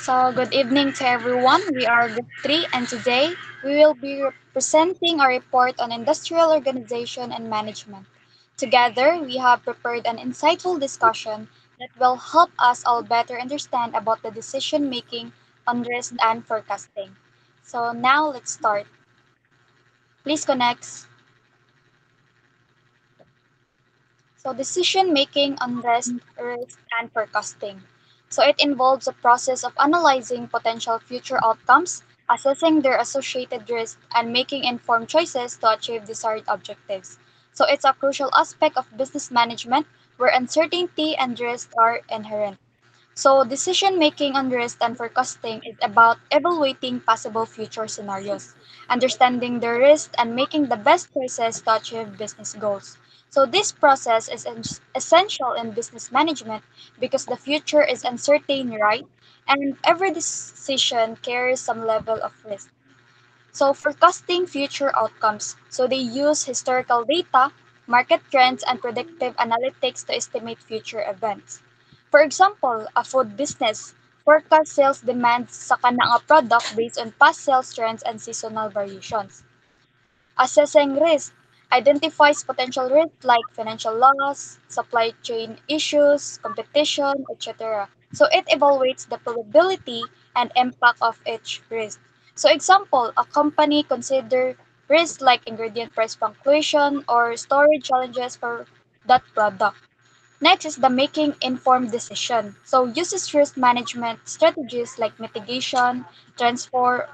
So, good evening to everyone. We are Group 3, and today we will be presenting a report on industrial organization and management. Together, we have prepared an insightful discussion that will help us all better understand about the decision making on risk and forecasting. So, now let's start. Please connect. So, decision making on risk, and forecasting. So, it involves a process of analyzing potential future outcomes, assessing their associated risks, and making informed choices to achieve desired objectives. So, it's a crucial aspect of business management where uncertainty and risk are inherent. So, decision making on risk and forecasting is about evaluating possible future scenarios, understanding the risk, and making the best choices to achieve business goals. So, this process is essential in business management because the future is uncertain, right? And every decision carries some level of risk. So, forecasting future outcomes. So, they use historical data, market trends, and predictive analytics to estimate future events. For example, a food business forecast sales demand sa kanang product based on past sales trends and seasonal variations. Assessing risk identifies potential risks like financial loss, supply chain issues, competition, etc. So it evaluates the probability and impact of each risk. So example, a company consider risks like ingredient price fluctuation or storage challenges for that product. Next is the making informed decision. So uses risk management strategies like mitigation, transfer,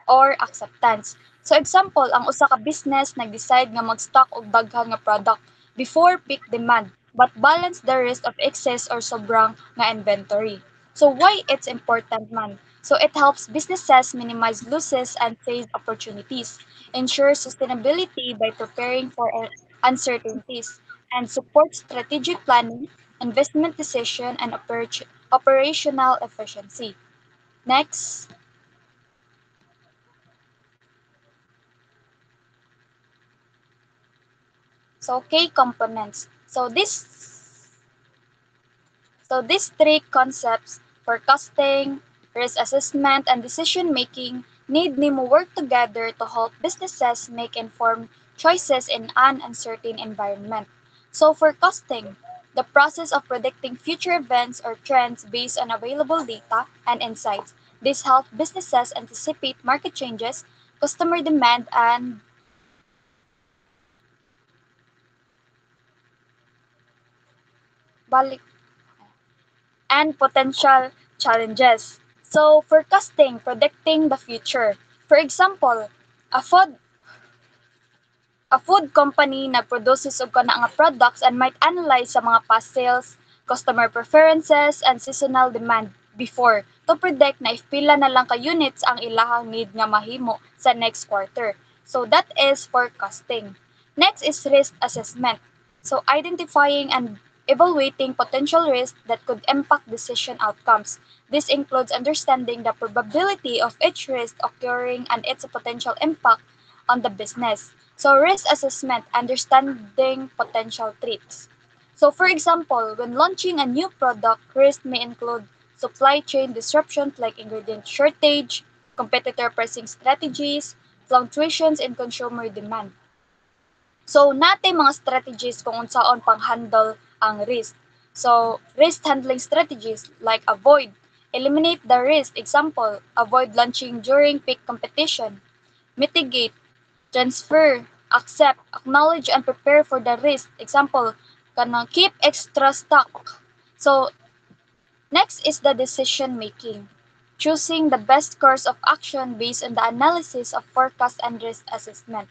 or acceptance. So example, ang usa ka business nag-decide nga mag-stock og daghan nga product before peak demand but balance the risk of excess or sobrang nga inventory. So why it's important man? So it helps businesses minimize losses and seize opportunities, ensure sustainability by preparing for uncertainties, and support strategic planning, investment decision, and operational efficiency. Next. So key components. So these three concepts, forecasting, risk assessment, and decision making need nimo work together to help businesses make informed choices in an uncertain environment. So forecasting, the process of predicting future events or trends based on available data and insights. This helps businesses anticipate market changes, customer demand, balik and potential challenges. So, forecasting, predicting the future. For example, a food a food company na produces og kana nga products and might analyze sa mga past sales, customer preferences, and seasonal demand before to predict na if pila na lang ka units ang ilahang need nga mahimo sa next quarter. So that is forecasting. Next is risk assessment. So identifying and evaluating potential risks that could impact decision outcomes. This includes understanding the probability of each risk occurring and its potential impact on the business. So risk assessment, understanding potential threats. So for example, when launching a new product, risk may include supply chain disruptions like ingredient shortage, competitor pricing strategies, fluctuations in consumer demand. So natay mga strategies kung unsaon pang-handle ang risk. So risk handling strategies like avoid, eliminate the risk. Example, avoid launching during peak competition. Mitigate, transfer, accept, acknowledge, and prepare for the risk. Example, kanang keep extra stock. So, next is the decision making. Choosing the best course of action based on the analysis of forecast and risk assessment.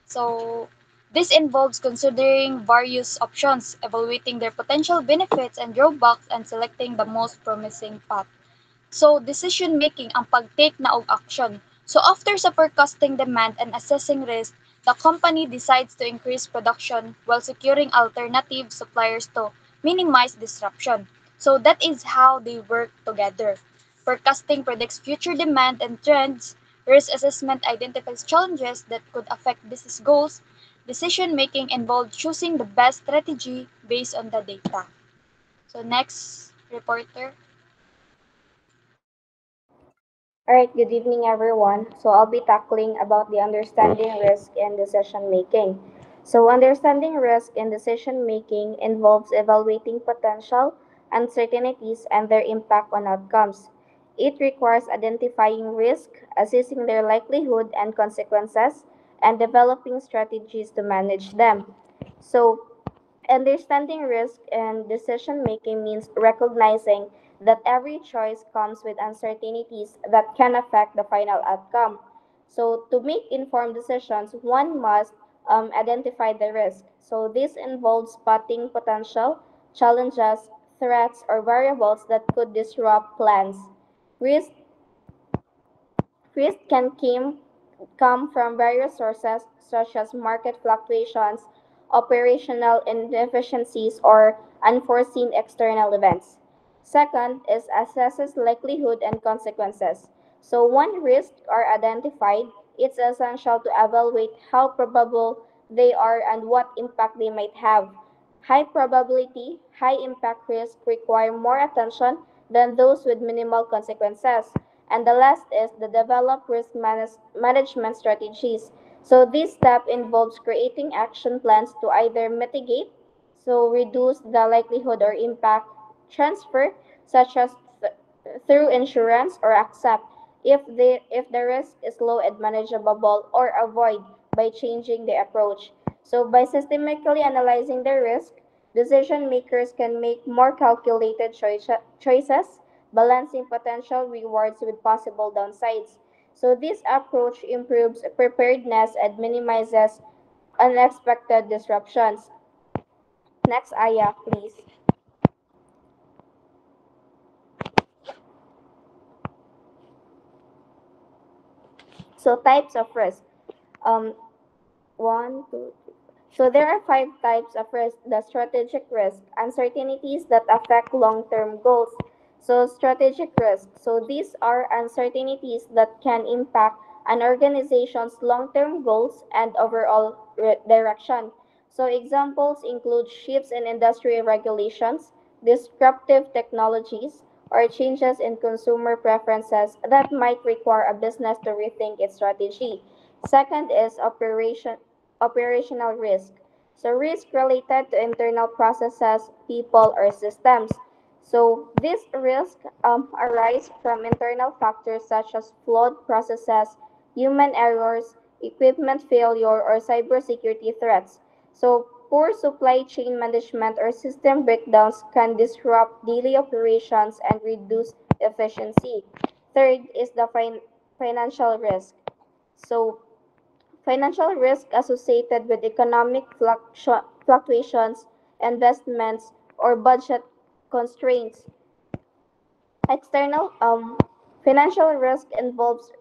So, this involves considering various options, evaluating their potential benefits and drawbacks, and selecting the most promising path. So, decision making ang pag-take na og action. So, after sa forecasting demand and assessing risk, the company decides to increase production while securing alternative suppliers to minimize disruption. So, that is how they work together. Forecasting predicts future demand and trends. Risk assessment identifies challenges that could affect business goals. Decision making involves choosing the best strategy based on the data. So, next, reporter. All right, good evening everyone. So I'll be tackling about the understanding risk in decision making. So understanding risk in decision making involves evaluating potential uncertainties and their impact on outcomes. It requires identifying risk, assessing their likelihood and consequences, and developing strategies to manage them. So understanding risk and decision making means recognizing that every choice comes with uncertainties that can affect the final outcome. So, to make informed decisions, one must identify the risk. So, this involves spotting potential challenges, threats, or variables that could disrupt plans. Risk Risk can come from various sources such as market fluctuations, operational inefficiencies, or unforeseen external events. Second is assesses likelihood and consequences. So when risks are identified, it's essential to evaluate how probable they are and what impact they might have. High probability, high impact risks require more attention than those with minimal consequences. And the last is the develop risk management strategies. So this step involves creating action plans to either mitigate, so reduce the likelihood or impact, transfer, such as through insurance, or accept if the risk is low and manageable, or avoid by changing the approach. So by systematically analyzing the risk, decision makers can make more calculated choices, balancing potential rewards with possible downsides. So this approach improves preparedness and minimizes unexpected disruptions. Next, Aya, please. So types of risk. Um, one, two, three. So there are five types of risk. The strategic risk, uncertainties that affect long-term goals. So strategic risk. So these are uncertainties that can impact an organization's long-term goals and overall direction. So examples include shifts in industry regulations, disruptive technologies, or changes in consumer preferences that might require a business to rethink its strategy. Second is operational risk. So risk related to internal processes, people, or systems. So these risks arise from internal factors such as flawed processes, human errors, equipment failure, or cybersecurity threats. So poor supply chain management or system breakdowns can disrupt daily operations and reduce efficiency. Third is the financial risk. So financial risk associated with economic fluctuations, investments, or budget constraints. External financial risk involves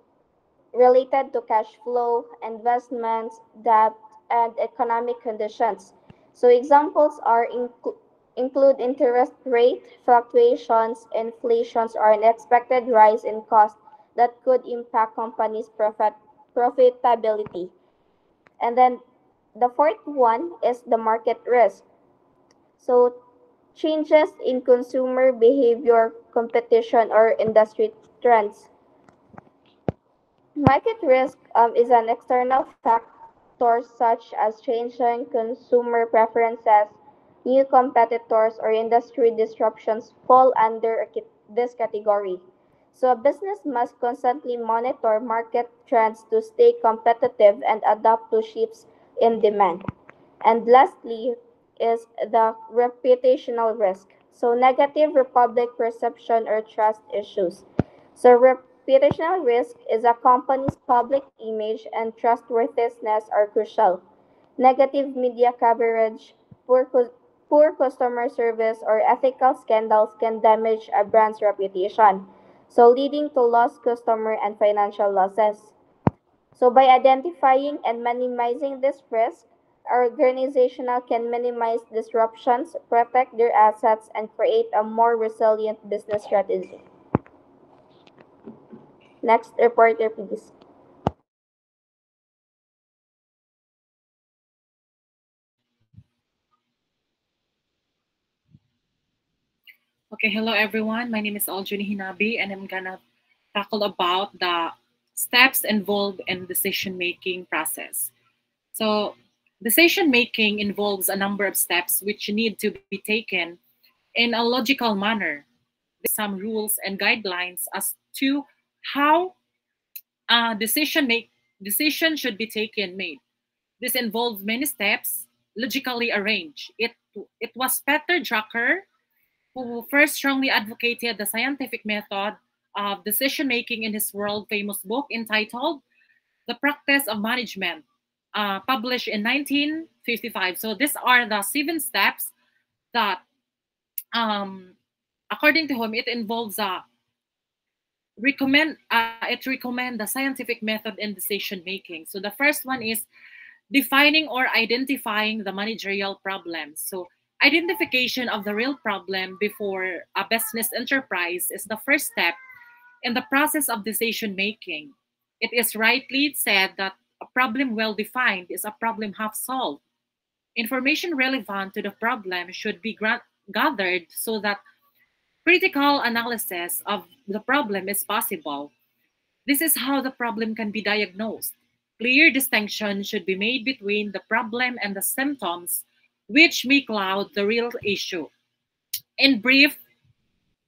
related to cash flow, investments, debt, and economic conditions. So examples include interest rate fluctuations, inflations, or an expected rise in cost that could impact companies' profitability. And then the fourth one is the market risk. So changes in consumer behavior, competition, or industry trends. Market risk is an external factor such as changing consumer preferences, new competitors, or industry disruptions fall under this category. So a business must constantly monitor market trends to stay competitive and adapt to shifts in demand. And lastly is the reputational risk. So negative public perception or trust issues. So reputational risk is a company's public image and trustworthiness are crucial. Negative media coverage, poor customer service, or ethical scandals can damage a brand's reputation, so leading to lost customer and financial losses. So by identifying and minimizing this risk, our organizational can minimize disruptions, protect their assets, and create a more resilient business strategy. Next reporter, please. Okay, hello everyone. My name is Aljuni Hinabi, and I'm gonna tackle about the steps involved in decision-making process. So decision-making involves a number of steps which need to be taken in a logical manner. Some rules and guidelines as to how decision should be taken made. This involves many steps, logically arranged. It was Peter Drucker who first strongly advocated the scientific method of decision making in his world famous book entitled The Practice of Management, published in 1955. So these are the 7 steps that, according to him, it involves it recommend the scientific method in decision making. So the first one is defining or identifying the managerial problems. So identification of the real problem before a business enterprise is the first step in the process of decision making. It is rightly said that a problem well defined is a problem half solved. Information relevant to the problem should be gathered so that critical analysis of the problem is possible. This is how the problem can be diagnosed. Clear distinction should be made between the problem and the symptoms, which may cloud the real issue. In brief,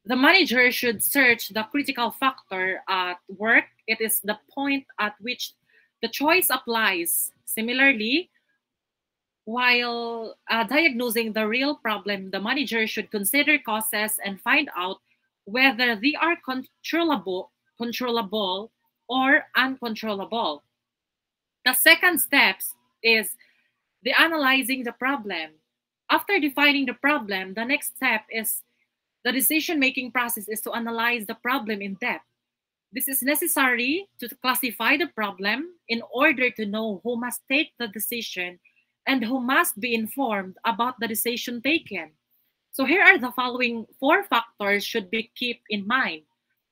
the manager should search the critical factor at work. It is the point at which the choice applies. Similarly, while diagnosing the real problem, the manager should consider causes and find out whether they are controllable or uncontrollable. The second step is the analyzing the problem. After defining the problem, the next step is the decision-making process is to analyze the problem in depth. This is necessary to classify the problem in order to know who must take the decision and who must be informed about the decision taken. So here are the following 4 factors should be kept in mind.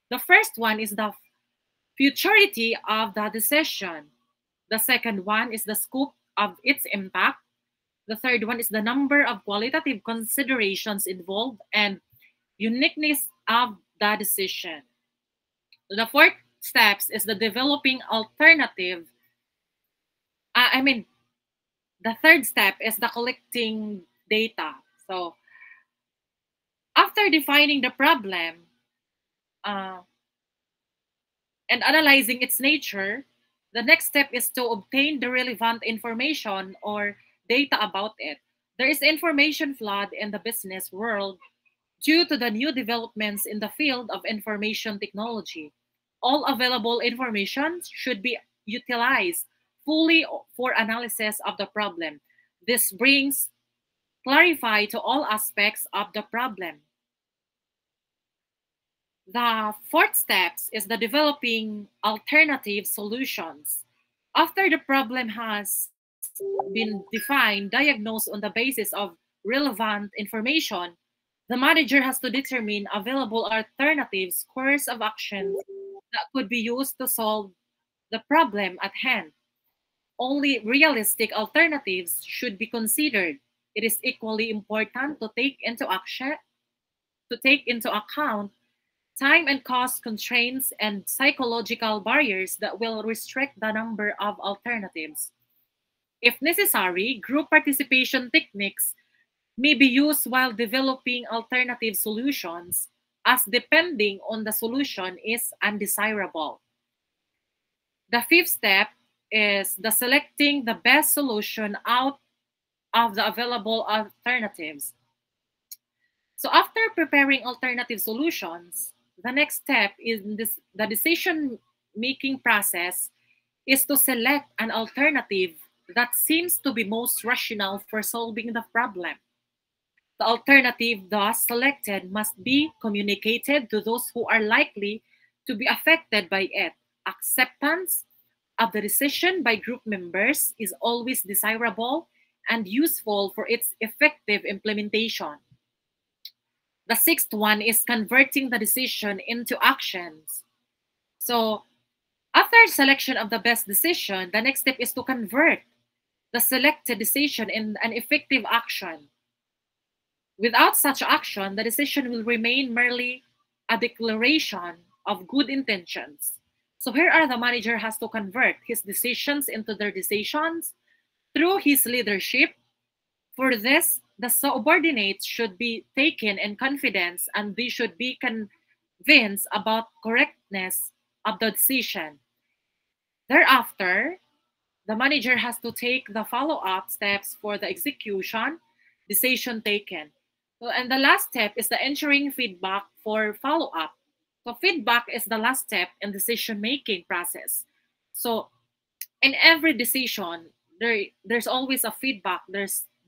The first one is the futurity of the decision. The second one is the scope of its impact. The third one is the number of qualitative considerations involved and uniqueness of the decision. The fourth steps is the developing alternative. The third step is the collecting data. So after defining the problem and analyzing its nature, the next step is to obtain the relevant information or data about it. There is information flood in the business world due to the new developments in the field of information technology. All available information should be utilized fully for analysis of the problem. This brings clarify to all aspects of the problem. The fourth step is the developing alternative solutions. After the problem has been defined, diagnosed on the basis of relevant information, the manager has to determine available alternatives, course of action that could be used to solve the problem at hand. Only realistic alternatives should be considered. It is equally important to take into account time and cost constraints and psychological barriers that will restrict the number of alternatives. If necessary, group participation techniques may be used while developing alternative solutions, as depending on the solution is undesirable. The fifth step is the selecting the best solution out of the available alternatives. So after preparing alternative solutions, the next step in the decision-making process is to select an alternative that seems to be most rational for solving the problem. The alternative thus selected must be communicated to those who are likely to be affected by it. Acceptance of the decision by group members is always desirable and useful for its effective implementation. The sixth one is converting the decision into actions. So after selection of the best decision, the next step is to convert the selected decision in an effective action. Without such action, the decision will remain merely a declaration of good intentions. So here are the manager has to convert his decisions into their decisions through his leadership. For this, the subordinates should be taken in confidence and they should be convinced about correctness of the decision. Thereafter, the manager has to take the follow-up steps for the execution decision taken. So, and the last step is the ensuring feedback for follow-up. So feedback is the last step in decision-making process. So in every decision, there's always a feedback.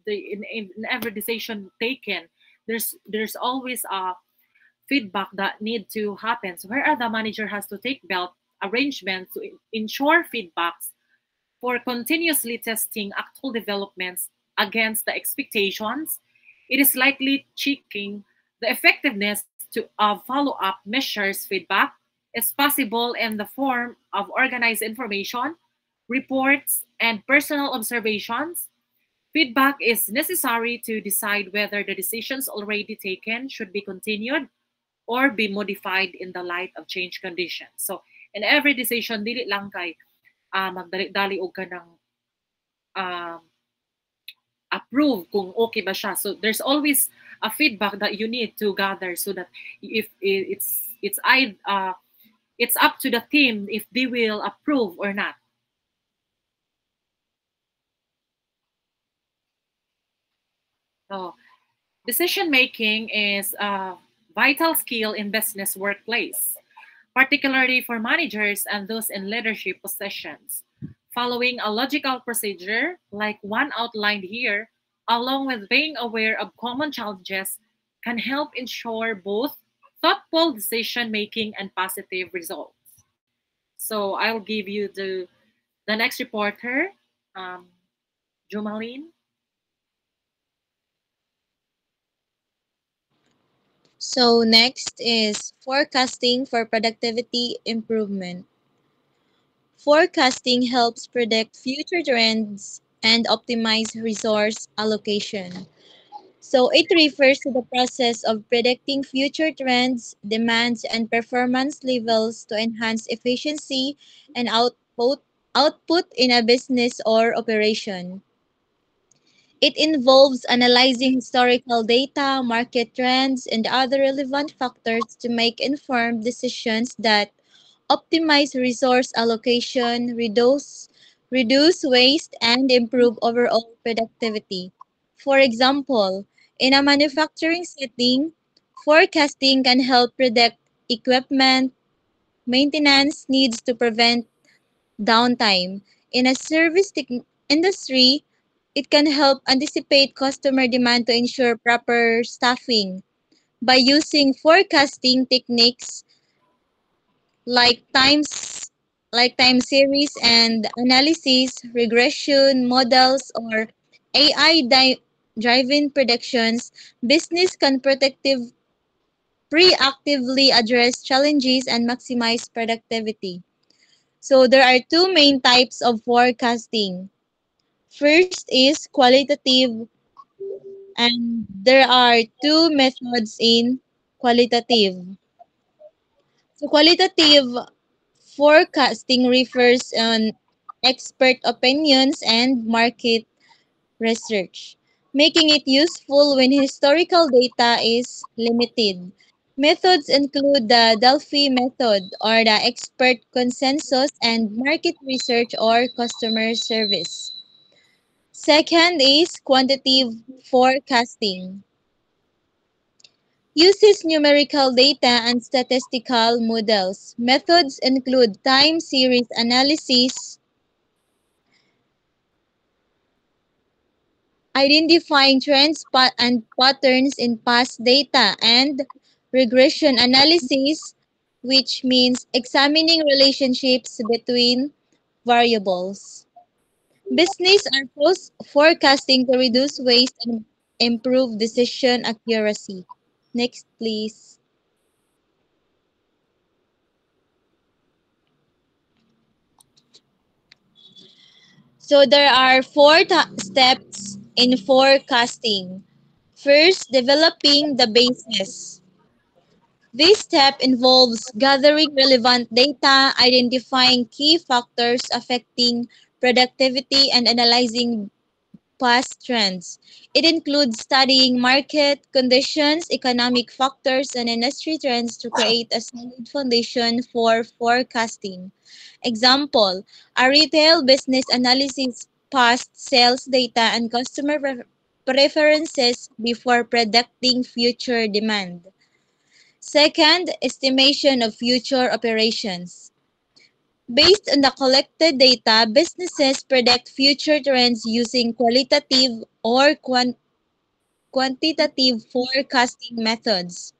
In every decision taken, there's always a feedback that need to happen. So where the manager has to take belt arrangements to ensure feedbacks for continuously testing actual developments against the expectations. It is likely checking the effectiveness of follow-up measures feedback is possible in the form of organized information, reports, and personal observations. Feedback is necessary to decide whether the decisions already taken should be continued or be modified in the light of changed conditions. So, in every decision, dili lang kay magdali-dali og ka ng um, approve kung okay ba siya. So there's always a feedback that you need to gather so that if it's up to the team if they will approve or not. So decision making is a vital skill in business workplace, particularly for managers and those in leadership positions. Following a logical procedure, like one outlined here, along with being aware of common challenges, can help ensure both thoughtful decision making and positive results. So I'll give you the next reporter, Jumaline. So next is forecasting for productivity improvement. Forecasting helps predict future trends and optimize resource allocation. So it refers to the process of predicting future trends, demands, and performance levels to enhance efficiency and output in a business or operation. It involves analyzing historical data, market trends, and other relevant factors to make informed decisions that optimize resource allocation, reduce waste, and improve overall productivity. For example, in a manufacturing setting, forecasting can help predict equipment maintenance needs to prevent downtime. In a industry, it can help anticipate customer demand to ensure proper staffing. By using forecasting techniques like time series and analysis, regression models, or AI driven predictions, business can proactively address challenges and maximize productivity. So there are two main types of forecasting. First is qualitative, and there are two methods in qualitative. So qualitative forecasting refers on expert opinions and market research, making it useful when historical data is limited. Methods include the Delphi method or the expert consensus and market research or customer service. Second is quantitative forecasting. Uses numerical data and statistical models. Methods include time series analysis, identifying trends and patterns in past data, and regression analysis, which means examining relationships between variables. Business are forecasting to reduce waste and improve decision accuracy. Next, please. So there are four steps in forecasting. First, developing the basis. This step involves gathering relevant data, identifying key factors affecting productivity, and analyzing past trends. It includes studying market conditions, economic factors, and industry trends to create a solid foundation for forecasting. Example, a retail business analysis past sales data and customer preferences before predicting future demand. Second, estimation of future operations. Based on the collected data, businesses predict future trends using qualitative or quantitative forecasting methods.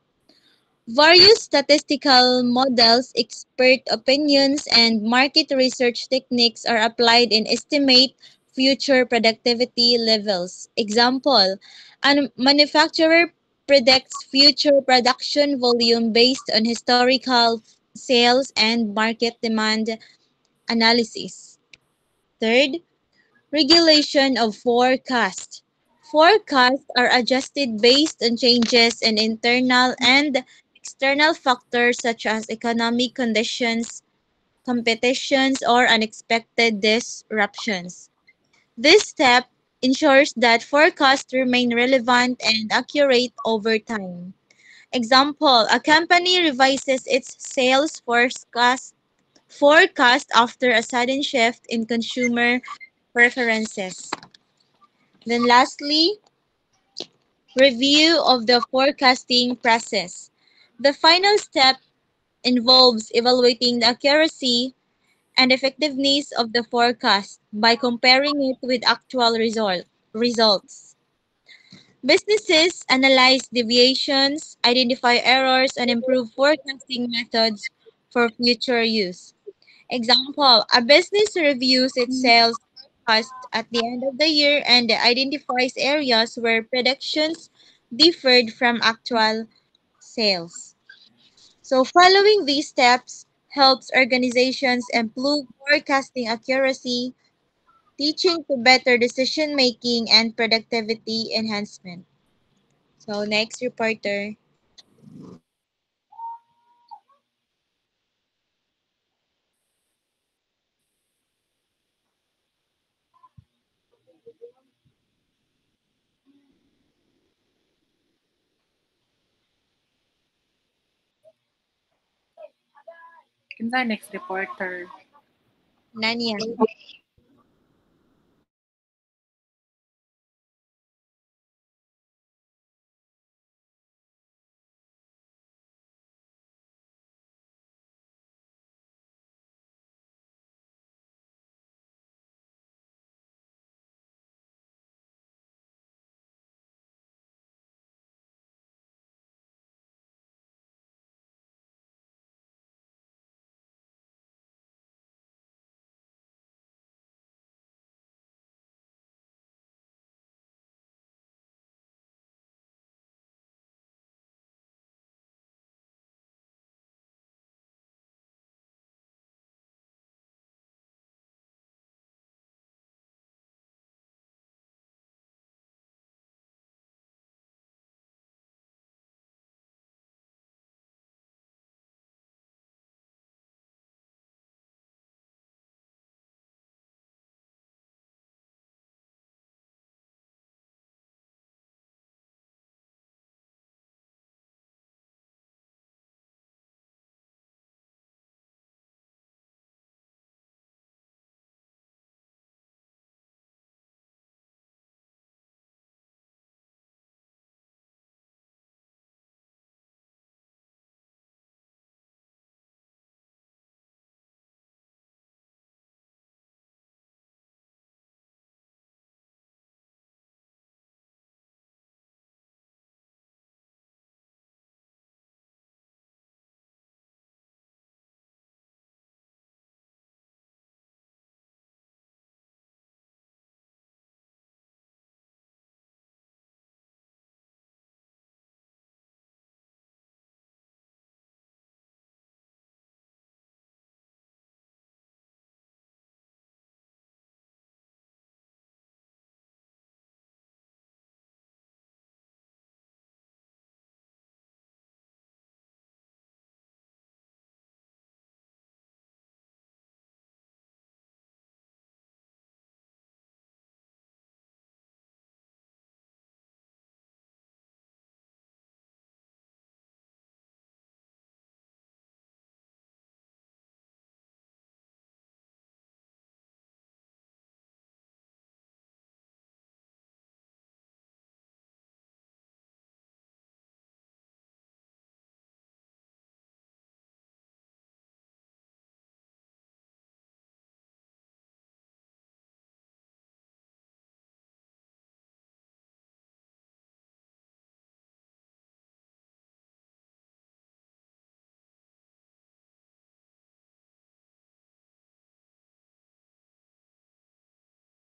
Various statistical models, expert opinions, and market research techniques are applied in estimate future productivity levels. Example, a manufacturer predicts future production volume based on historical sales and market demand analysis. Third, regulation of forecast. Forecasts are adjusted based on changes in internal and external factors such as economic conditions, competitions, or unexpected disruptions. This step ensures that forecasts remain relevant and accurate over time. Example, a company revises its sales forecast after a sudden shift in consumer preferences. Then lastly, review of the forecasting process. The final step involves evaluating the accuracy and effectiveness of the forecast by comparing it with actual results. Businesses analyze deviations, identify errors, and improve forecasting methods for future use. Example, a business reviews its sales forecast at the end of the year and identifies areas where predictions differed from actual sales. So following these steps helps organizations improve forecasting accuracy, teaching to better decision making and productivity enhancement. So next reporter. Kinsa next reporter? Nanya.